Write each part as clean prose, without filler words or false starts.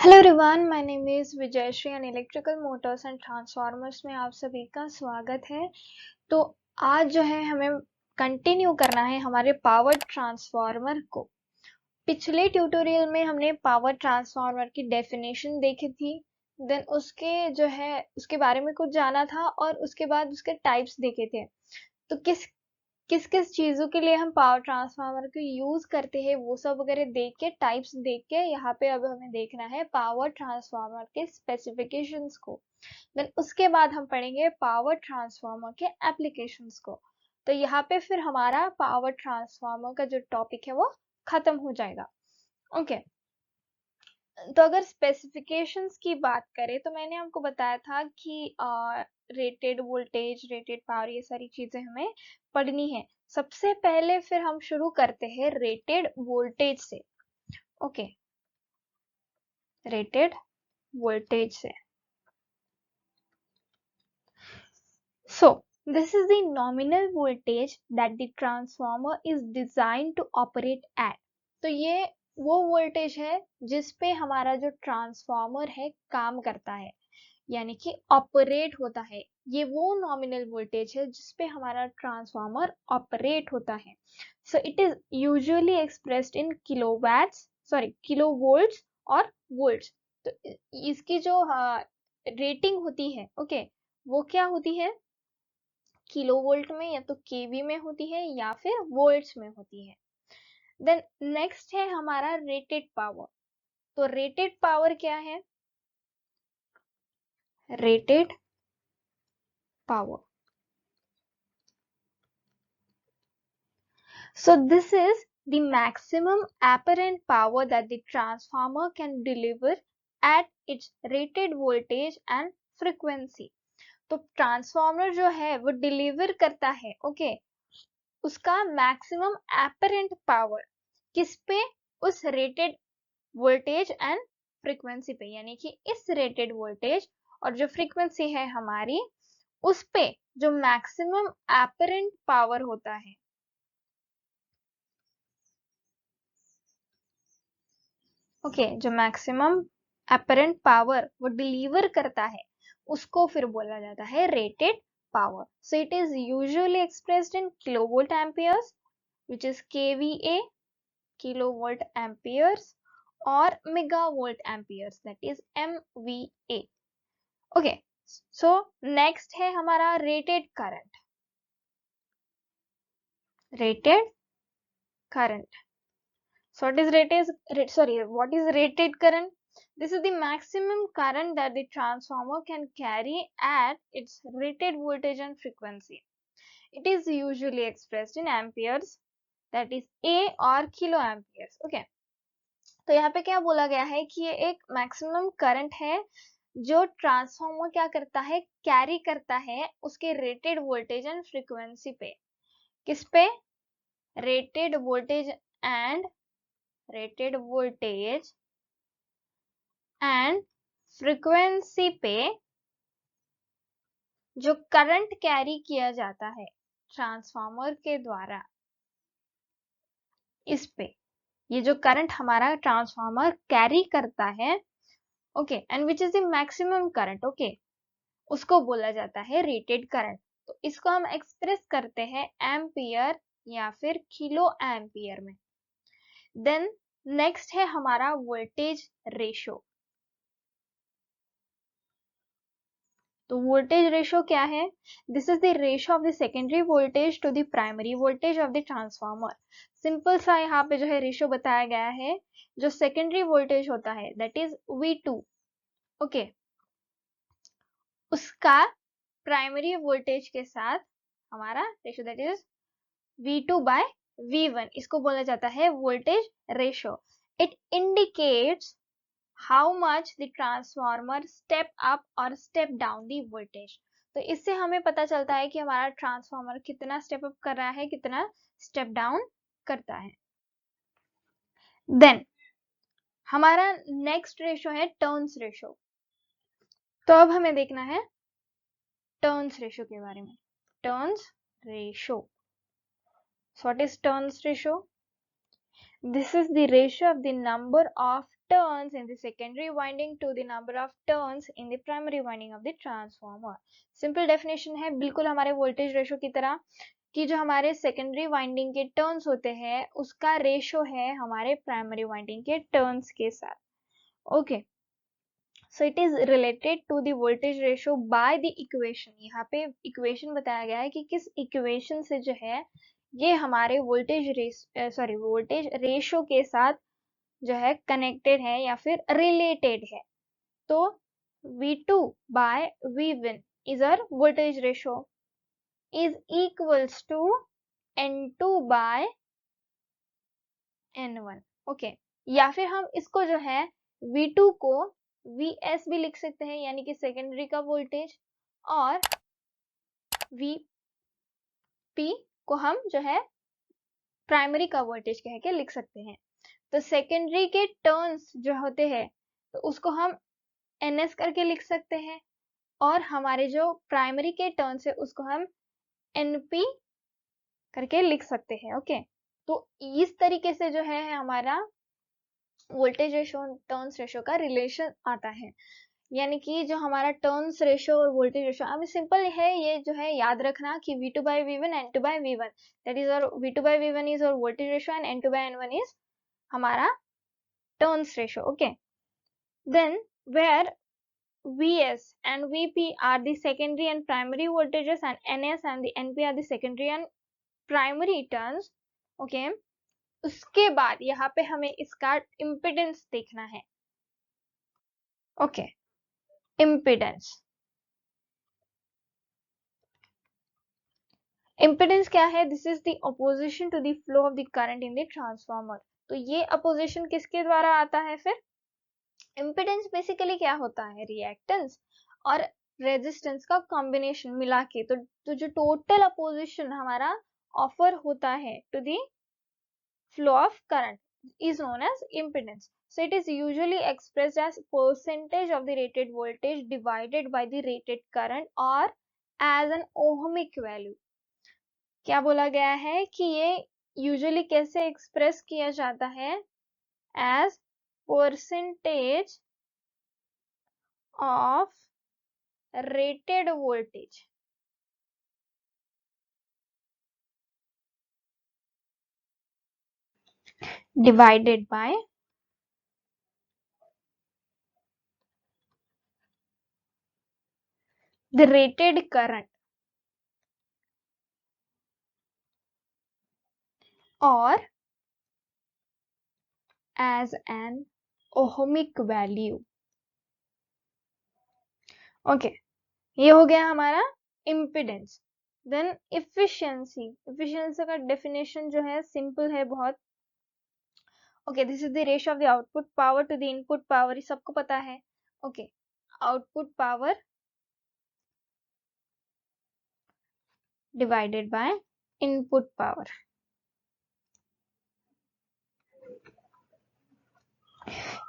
Hello everyone, my name is Vijayshree and electrical motors and transformers में आप सभी का स्वागत है। तो आज जो है हमें कंटिन्यू करना है हमारे पावर ट्रांसफार्मर को। पिछले ट्यूटोरियल में हमने पावर ट्रांसफार्मर की डेफिनेशन देखी थी, देन उसके जो है उसके बारे में कुछ जाना था और उसके बाद उसके टाइप्स देखे थे। तो किस किस चीजों के लिए हम पावर ट्रांसफार्मर को यूज करते हैं वो सब वगैरह देख के, टाइप्स देख के, यहाँ पे अब हमें देखना है पावर ट्रांसफार्मर के स्पेसिफिकेशंस को। देन उसके बाद हम पढ़ेंगे पावर ट्रांसफार्मर के एप्लीकेशंस को। तो यहाँ पे फिर हमारा पावर ट्रांसफार्मर का जो टॉपिक है वो खत्म हो जाएगा। ओके, तो अगर स्पेसिफिकेशंस की बात करें तो मैंने आपको बताया था कि रेटेड वोल्टेज, रेटेड पावर, ये सारी चीजें हमें पढ़नी है। सबसे पहले फिर हम शुरू करते हैं रेटेड वोल्टेज से। ओके, रेटेड वोल्टेज से। So, this is the nominal voltage that the transformer is designed to operate at. तो ये वो वोल्टेज है जिस पे हमारा जो ट्रांसफार्मर है काम करता है, यानी कि ऑपरेट होता है। ये वो नॉमिनल वोल्टेज है जिस पे हमारा ट्रांसफार्मर ऑपरेट होता है। सो it is usually expressed in kilo volts और वोल्ट्स। तो इसकी जो रेटिंग होती है, ओके, वो क्या होती है? किलो वोल्ट में या तो केवी में होती है या फिर वोल्ट्स में होती है। देन नेक्स्ट है हमारा रेटेड पावर। तो रेटेड पावर क्या है? Rated power, so this is the maximum apparent power that the transformer can deliver at its rated voltage and frequency. तो ट्रांसफार्मर जो है वो डिलीवर करता है, ओके, उसका मैक्सिमम एपरेंट पावर किस पे? उस रेटेड वोल्टेज एंड फ्रीक्वेंसी पे, यानी कि इस रेटेड वोल्टेज और जो फ्रीक्वेंसी है हमारी, उस पे जो मैक्सिमम एपरेंट पावर होता है, ओके, जो मैक्सिमम एपरेंट पावर वो डिलीवर करता है, उसको फिर बोला जाता है rated power. So it is usually expressed in kilovolt amperes, which is kVA, kilovolt amperes, or megavolt amperes, that is MVA. Okay, so next है हमारा rated current. Rated current, so what is rated current? This is the maximum current that the transformer can carry at its rated voltage and frequency. It is usually expressed in amperes, that is A or kilo amperes. Okay, तो यहाँ पे क्या बोला गया है कि ये एक मैक्सिमम करंट है जो ट्रांसफार्मर क्या करता है, कैरी करता है उसके रेटेड वोल्टेज एंड फ्रीक्वेंसी पे। किस पे? Rated voltage and rated voltage and frequency पे जो करंट कैरी किया जाता है ट्रांसफार्मर के द्वारा, इस पे ये जो करंट हमारा ट्रांसफार्मर कैरी करता है, okay, and which is the maximum current, okay, उसको बोला जाता है रेटेड करंट। तो इसको हम एक्सप्रेस करते हैं एम्पियर या फिर किलो एम्पियर में। देन नेक्स्ट है हमारा वोल्टेज रेशो। तो वोल्टेज रेशो क्या है? This is the ratio of the secondary voltage to the primary voltage of the transformer. Simple सा यहाँ पे जो है रेशो बताया गया है। जो सेकेंडरी वोल्टेज होता है दैट इज V2, ओके, उसका प्राइमरी वोल्टेज के साथ हमारा ratio that is V2 by V1, इसको बोला जाता है voltage ratio. It indicates how much the transformer step up or step down the voltage। तो इससे हमें पता चलता है कि हमारा ट्रांसफार्मर कितना स्टेप अप कर रहा है, कितना स्टेप डाउन करता है। देन हमारा नेक्स्ट रेशो है टर्न्स रेशो। तो अब हमें देखना है टर्न्स रेशो के बारे में। Turns ratio, so what is turns ratio? This is the ratio of the number of turns in the secondary winding to the number of turns in the primary winding of the transformer. Simple definition है बिल्कुल हमारे voltage ratio की तरह कि जो हमारे secondary winding के turns होते हैं उसका रेशो है हमारे प्राइमरी वाइंडिंग के टर्न्स के साथ. Okay, so it is related to the voltage ratio by the equation. यहाँ पे इक्वेशन बताया गया है कि किस इक्वेशन से जो है ये हमारे वोल्टेज रेशो के साथ जो है कनेक्टेड है या फिर रिलेटेड है. तो V2 by V1 is our voltage ratio is equals to N2 by N1. Okay, या फिर हम इसको जो है V2 को Vs भी लिख सकते हैं यानी कि सेकेंडरी का वोल्टेज, और Vp को हम जो है प्राइमरी का वोल्टेज कह के लिख सकते हैं. तो सेकेंडरी के टर्न्स जो होते हैं तो उसको हम ns करके लिख सकते हैं, और हमारे जो प्राइमरी के टर्न्स है उसको हम np करके लिख सकते हैं. ओके, तो इस तरीके से जो है हमारा वोल्टेज रेशो टर्न्स रेशो का रिलेशन आता है. यानी कि जो हमारा टर्न्स रेशो और वोल्टेज रेशो हमें सिंपल है, ये जो है याद रखना कि V2 by V1 N2 by V1, that is और V2 by V1 इज और voltage ratio and N2 by N1 is हमारा turns ratio. Okay, then where Vs and Vp are the secondary and primary voltages and Ns and the Np are the secondary and primary turns. Okay, उसके बाद यहाँ पे हमें इसका impedance देखना है. Okay, impedance क्या है? This is the opposition to the flow of the current in the transformer. तो ये अपोजिशन किसके द्वारा आता है? फिर इम्पिडेंस बेसिकली क्या होता है? रिएक्टेंस और रेजिस्टेंस का कॉम्बिनेशन मिला के. तो जो टोटल अपोजिशन हमारा ऑफर होता है to the flow of current is known as impedance. So it is usually expressed as percentage of the rated voltage divided by the rated current or as an ohmic value. क्या बोला गया है कि ये usually कैसे express किया जाता है? As percentage of rated voltage divided by the rated current or as an ohmic value. Okay, ये हो गया हमारा इम्पिडेंस. देन इफिशियंसी का डेफिनेशन जो है सिंपल है बहुत. Okay, this is the ratio of the output power to the input power. ये सबको पता है. Okay, output power divided by input power.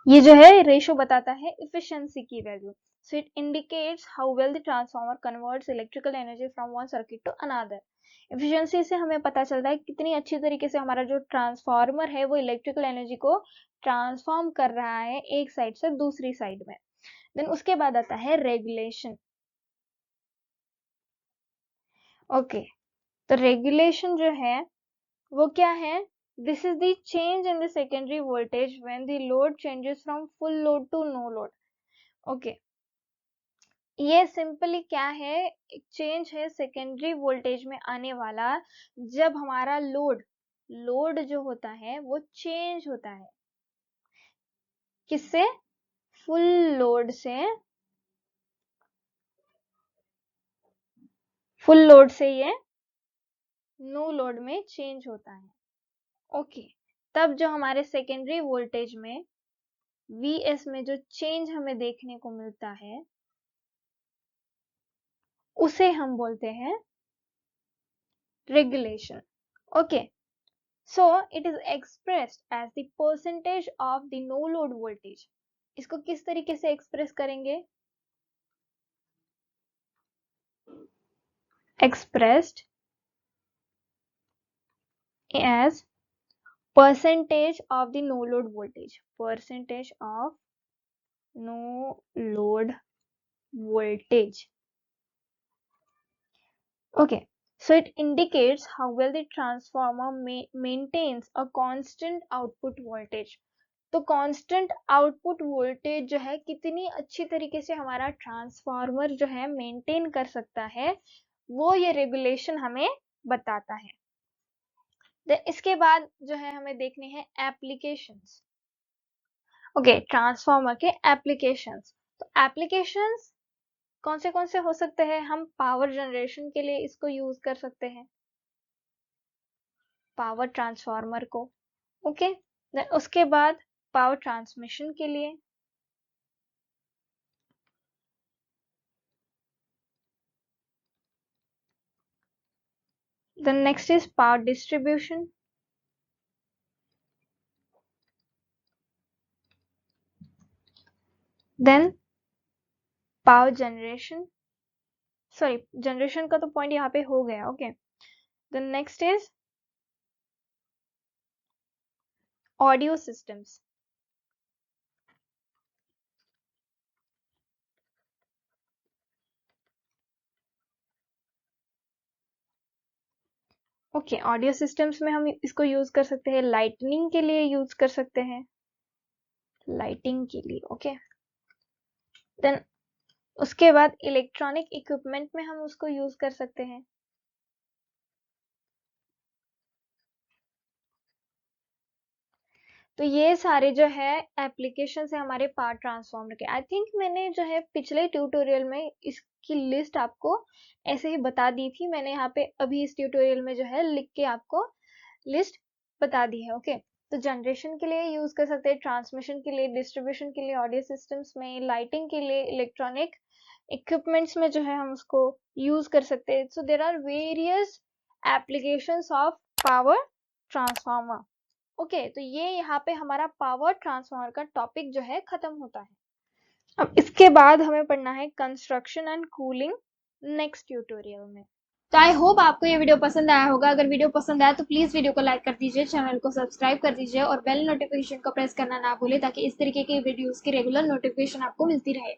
ये जो है रेशियो बताता है इफिशियंसी की value. So it indicates how well the transformer converts electrical energy from one circuit to another. Efficiency से हमें पता चलता है कितनी अच्छी तरीके से हमारा जो ट्रांसफार्मर है वो इलेक्ट्रिकल एनर्जी को ट्रांसफॉर्म कर रहा है एक साइड से दूसरी साइड में. देन उसके बाद आता है रेगुलेशन. ओके, तो रेगुलेशन जो है वो क्या है? This is the change in the secondary voltage when the load changes from full load to no load. Okay, ये सिंपली क्या है? एक चेंज है सेकेंडरी वोल्टेज में आने वाला जब हमारा लोड जो होता है वो चेंज होता है. किससे? फुल लोड से. फुल लोड से ये नो लोड में चेंज होता है. ओके, तब जो हमारे सेकेंडरी वोल्टेज में Vs में जो चेंज हमें देखने को मिलता है उसे हम बोलते हैं regulation. Okay, so it is expressed as the percentage of the no load voltage. इसको किस तरीके से एक्सप्रेस करेंगे? expressed as percentage of the no load voltage, percentage of no load voltage. Okay, so it indicates how well the transformer maintains a constant output voltage. तो constant output voltage जो है कितनी अच्छी तरीके से हमारा ट्रांसफार्मर जो है मेंटेन कर सकता है, वो ये रेगुलेशन हमें बताता है। इसके बाद जो है हमें देखने हैं एप्लीकेशंस। ओके, ट्रांसफार्मर के एप्लीकेशंस। तो एप्लीकेशंस कौन से हो सकते हैं? हम पावर जनरेशन के लिए इसको यूज कर सकते हैं, पावर ट्रांसफार्मर को। ओके, उसके बाद पावर ट्रांसमिशन के लिए, then next is power distribution, then power generation, sorry generation का तो पॉइंट यहाँ पे हो गया। Okay, then next is audio systems. Okay, audio systems में हम इसको यूज कर सकते हैं, लाइटनिंग के लिए यूज कर सकते हैं, लाइटिंग के लिए। ओके, देन उसके बाद इलेक्ट्रॉनिक इक्विपमेंट में हम उसको यूज कर सकते हैं। तो ये सारे जो है एप्लीकेशन है हमारे पावर ट्रांसफार्मर के। आई थिंक मैंने जो है पिछले ट्यूटोरियल में इसकी लिस्ट आपको ऐसे ही बता दी थी। मैंने यहाँ पे अभी इस ट्यूटोरियल में जो है लिख के आपको लिस्ट बता दी है। ओके, तो जनरेशन के लिए यूज कर सकते हैं, ट्रांसमिशन के लिए, डिस्ट्रीब्यूशन के लिए, ऑडियो सिस्टम्स में, लाइटिंग के लिए, इलेक्ट्रॉनिक इक्विपमेंट्स में जो है हम उसको यूज कर सकते हैं। So there are various applications of power transformer. Okay, तो ये यहाँ पे हमारा पावर ट्रांसफार्मर का टॉपिक जो है खत्म होता है। अब इसके बाद हमें पढ़ना है construction and cooling next tutorial में। तो आई होप आपको ये वीडियो पसंद आया होगा। अगर वीडियो पसंद आया तो प्लीज वीडियो को लाइक कर दीजिए, चैनल को सब्सक्राइब कर दीजिए और बेल नोटिफिकेशन को प्रेस करना ना भूले ताकि इस तरीके की वीडियोस की रेगुलर नोटिफिकेशन आपको मिलती रहे।